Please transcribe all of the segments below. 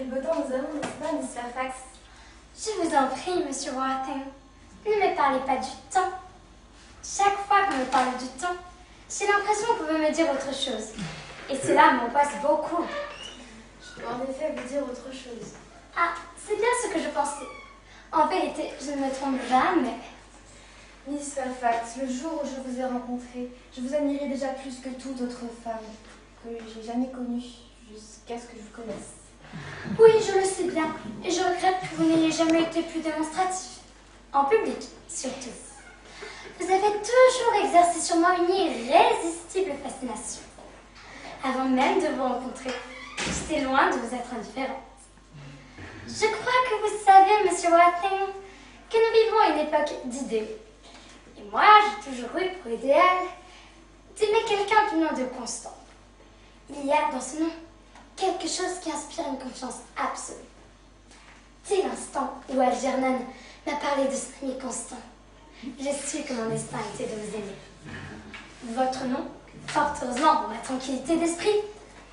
beau temps nous avons, n'est-ce pas, Miss Fairfax? Je vous en prie, Monsieur Worthing. Ne me parlez pas du temps. Chaque fois que vous me parlez du temps, j'ai l'impression que vous pouvez me dire autre chose. Et cela m'angoisse beaucoup. Je peux en effet vous dire autre chose. Ah, c'est bien ce que je pensais. En vérité, je ne me trompe jamais. Miss Fairfax, le jour où je vous ai rencontrée, je vous admirais déjà plus que toute autre femme que j'ai jamais connue, jusqu'à ce que je vous connaisse. Oui, je le sais bien. Et je regrette que vous n'ayez jamais été plus démonstratif. En public, surtout. Vous avez toujours exercé sur moi une irrésistible fascination. Avant même de vous rencontrer, j'étais loin de vous être indifférente. Je crois que vous savez, Monsieur Worthing, que nous vivons à une époque d'idées. Et moi, j'ai toujours eu pour idéal d'aimer quelqu'un du nom de Constant. Il y a dans ce nom quelque chose qui inspire une confiance absolue. Dès l'instant où Algernon m'a parlé de son ami Constant, j'ai su que mon destin était de vous aimer. Votre nom, fort heureusement pour ma tranquillité d'esprit,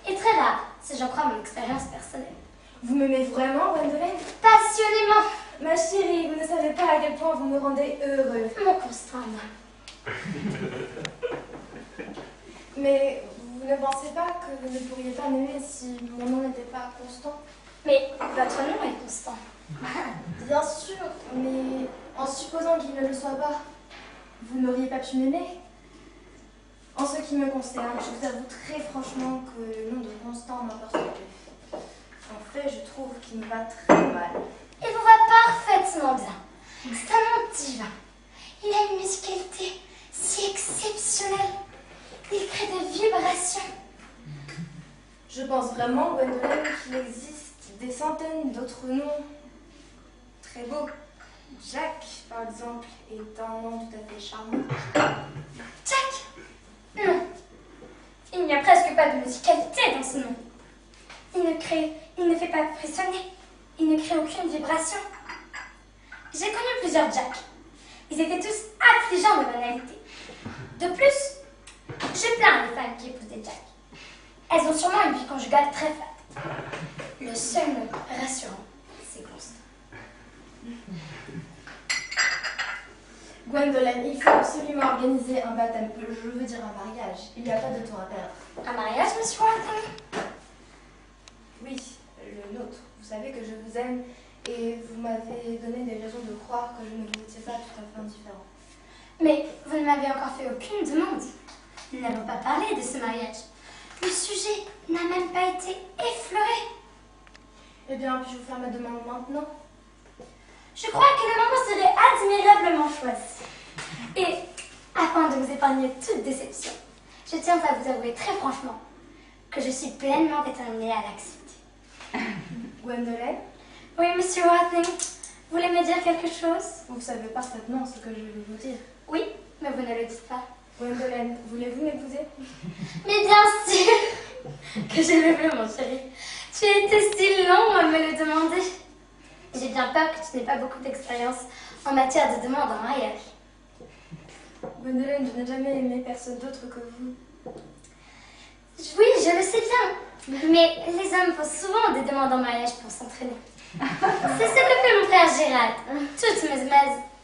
est très rare, si j'en crois mon expérience personnelle. Vous m'aimez vraiment, Gwendolen? Passionnément. Ma chérie, vous ne savez pas à quel point vous me rendez heureux. Mon Constant, moi. Mais vous ne pensez pas que vous ne pourriez pas m'aimer si mon nom n'était pas Constant? Mais votre nom est Constant. Bien sûr, mais en supposant qu'il ne le soit pas, vous n'auriez pas pu m'aimer? En ce qui me concerne, je vous avoue très franchement que le nom de Constant m'importe. En fait, je trouve qu'il me va très mal. Il vous va parfaitement bien. C'est un nom divin. Il a une musicalité si exceptionnelle. Il crée des vibrations. Je pense vraiment, Gwendolen, qu'il existe des centaines d'autres noms très beaux. Jack, par exemple, est un nom tout à fait charmant. Jack? Non. Il n'y a presque pas de musicalité dans ce nom. Il ne fait pas frissonner. Il ne crée aucune vibration. J'ai connu plusieurs Jack. Ils étaient tous affligeants de banalité. De plus, je plains les femmes qui épousent des Jack. Elles ont sûrement une vie conjugale très fat. Le seul nom rassurant, c'est Constant. Gwendolen, il faut absolument organiser un baptême. Je veux dire un mariage. Il n'y a pas de temps à perdre. Un mariage, Monsieur Worthing? Oui, le nôtre. Vous savez que je vous aime et vous m'avez donné des raisons de croire que je ne vous étiez pas tout à fait indifférent. Mais vous ne m'avez encore fait aucune demande. Nous n'avons pas parlé de ce mariage. Le sujet n'a même pas été effleuré. Eh bien, puis-je vous faire ma demande maintenant? Je crois que le moment serait admirablement choisi. Et, afin de vous épargner toute déception, je tiens à vous avouer très franchement que je suis pleinement déterminée à l'accepter. Gwendolen, Oui, Monsieur Worthing, vous voulez me dire quelque chose? vous savez parfaitement ce que je vais vous dire. Oui, mais vous ne le dites pas. Gwendolen, voulez-vous m'épouser? Mais bien sûr que je le veux, mon chéri. Tu as été si long à me le demander. J'ai bien peur que tu n'aies pas beaucoup d'expérience en matière de demande en mariage. Gwendolen, je n'ai jamais aimé personne d'autre que vous. Oui, je le sais bien. Mais les hommes font souvent des demandes en mariage pour s'entraîner. C'est ce que fait mon frère Gérald.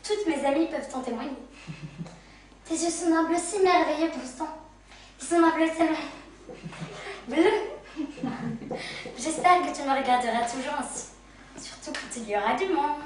Toutes mes amies peuvent en témoigner. Tes yeux sont d'un bleu si merveilleux, Constant. Ils sont d'un bleu tellement bleu. J'espère que tu me regarderas toujours ainsi. Surtout quand il y aura du monde.